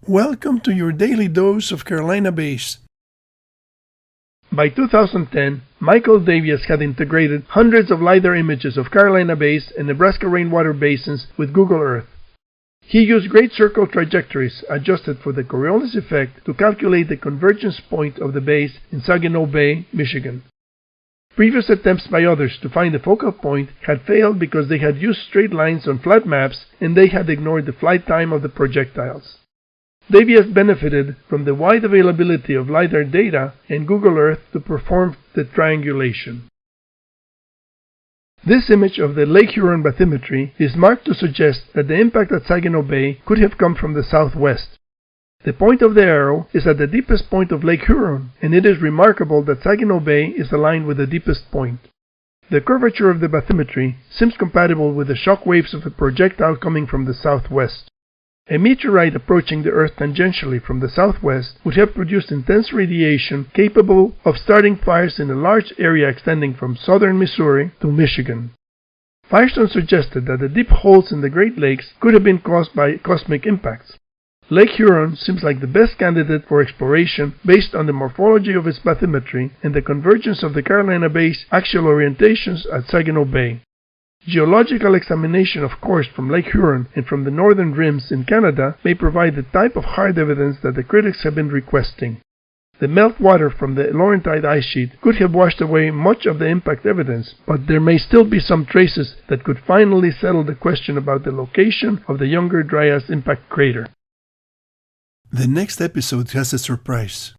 Welcome to your daily dose of Carolina Bays. By 2010, Michael Davias had integrated hundreds of LiDAR images of Carolina Bays and Nebraska rainwater basins with Google Earth. He used great circle trajectories adjusted for the Coriolis effect to calculate the convergence point of the bays in Saginaw Bay, Michigan. Previous attempts by others to find the focal point had failed because they had used straight lines on flat maps and they had ignored the flight time of the projectiles. Davias benefited from the wide availability of LiDAR data and Google Earth to perform the triangulation. This image of the Lake Huron bathymetry is marked to suggest that the impact at Saginaw Bay could have come from the southwest. The point of the arrow is at the deepest point of Lake Huron, and it is remarkable that Saginaw Bay is aligned with the deepest point. The curvature of the bathymetry seems compatible with the shock waves of a projectile coming from the southwest. A meteorite approaching the Earth tangentially from the southwest would have produced intense radiation capable of starting fires in a large area extending from southern Missouri to Michigan. Firestone suggested that the deep holes in the Great Lakes could have been caused by cosmic impacts. Lake Huron seems like the best candidate for exploration based on the morphology of its bathymetry and the convergence of the Carolina Bays' axial orientations at Saginaw Bay. Geological examination of cores from Lake Huron and from the northern rims in Canada may provide the type of hard evidence that the critics have been requesting. The meltwater from the Laurentide ice sheet could have washed away much of the impact evidence, but there may still be some traces that could finally settle the question about the location of the younger Dryas impact crater. The next episode has a surprise.